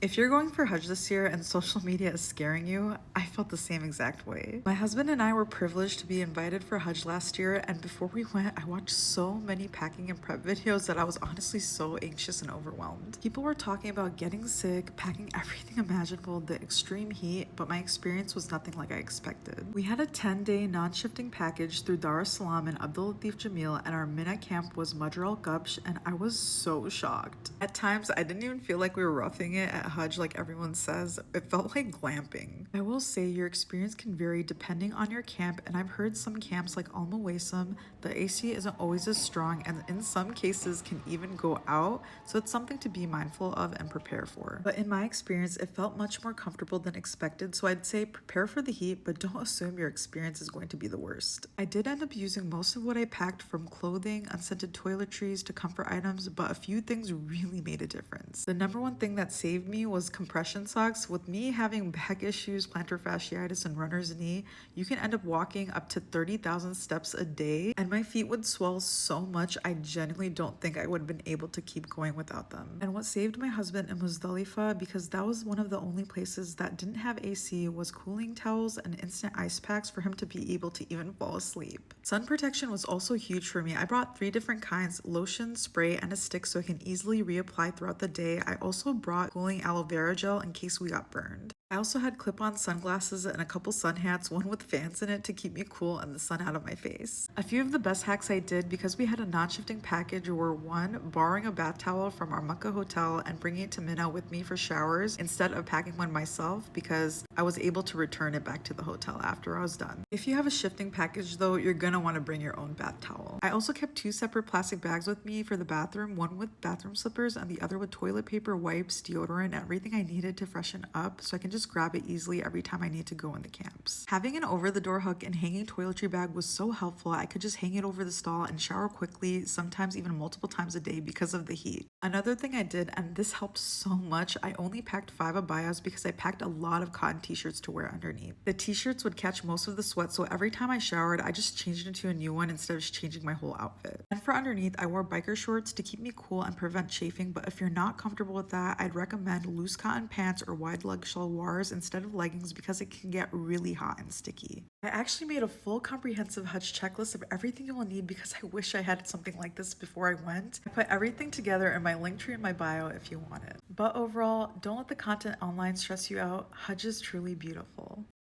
If you're going for Hajj this year and social media is scaring you, I felt the same exact way. My husband and I were privileged to be invited for Hajj last year, and before we went, I watched so many packing and prep videos that I was honestly so anxious and overwhelmed. People were talking about getting sick, packing everything imaginable, the extreme heat, but my experience was nothing like I expected. We had a 10-day non-shifting package through Salam and Abdul, Lateef, Jameel, and our Mina camp was Majar Al Kabsh, and I was so shocked. At times, I didn't even feel like we were roughing it at Hajj like everyone says. It felt like glamping. I will say your experience can vary depending on your camp, and I've heard some camps like Al Mawasam, the AC isn't always as strong and in some cases can even go out, so it's something to be mindful of and prepare for. But in my experience, it felt much more comfortable than expected, so I'd say prepare for the heat, but don't assume your experience is going to be the worst. I did end up using most of what I packed, from clothing, unscented toiletries to comfort items, but a few things really made a difference. The number one thing that saved me was compression socks. With me having back issues, plantar fasciitis, and runner's knee, you can end up walking up to 30,000 steps a day, and my feet would swell so much I genuinely don't think I would have been able to keep going without them. And what saved my husband in Muzdalifa, because that was one of the only places that didn't have AC, was cooling towels and instant ice packs for him to be able to even fall asleep. Sun protection was also huge for me. I brought 3 different kinds: lotion, spray, and a stick so I can easily reapply throughout the day. I also brought cooling aloe vera gel in case we got burned. I also had clip-on sunglasses and a couple sun hats, one with fans in it to keep me cool and the sun out of my face. A few of the best hacks I did because we had a non-shifting package were: 1, borrowing a bath towel from our Makkah hotel and bringing it to Mina with me for showers instead of packing one myself, because I was able to return it back to the hotel after I was done. If you have a shifting package though, you're gonna want to bring your own bath towel. I also kept 2 separate plastic bags with me for the bathroom, one with bathroom slippers and the other with toilet paper, wipes, deodorant, and everything I needed to freshen up, so I can just grab it easily every time I need to go in the camps. Having an over-the-door hook and hanging toiletry bag was so helpful. I could just hang it over the stall and shower quickly, sometimes even multiple times a day because of the heat. Another thing I did, and this helped so much, I only packed 5 abayas because I packed a lot of cotton t-shirts to wear underneath. The t-shirts would catch most of the sweat, so every time I showered, I just changed into a new one instead of changing my whole outfit. And for underneath, I wore biker shorts to keep me cool and prevent chafing, but if you're not comfortable with that, I'd recommend loose cotton pants or wide leg shalwars instead of leggings because it can get really hot and sticky. I actually made a full comprehensive Hajj checklist of everything you will need because I wish I had something like this before I went. I put everything together in my link tree in my bio if you want it. But overall, don't let the content online stress you out. Hajj is truly beautiful.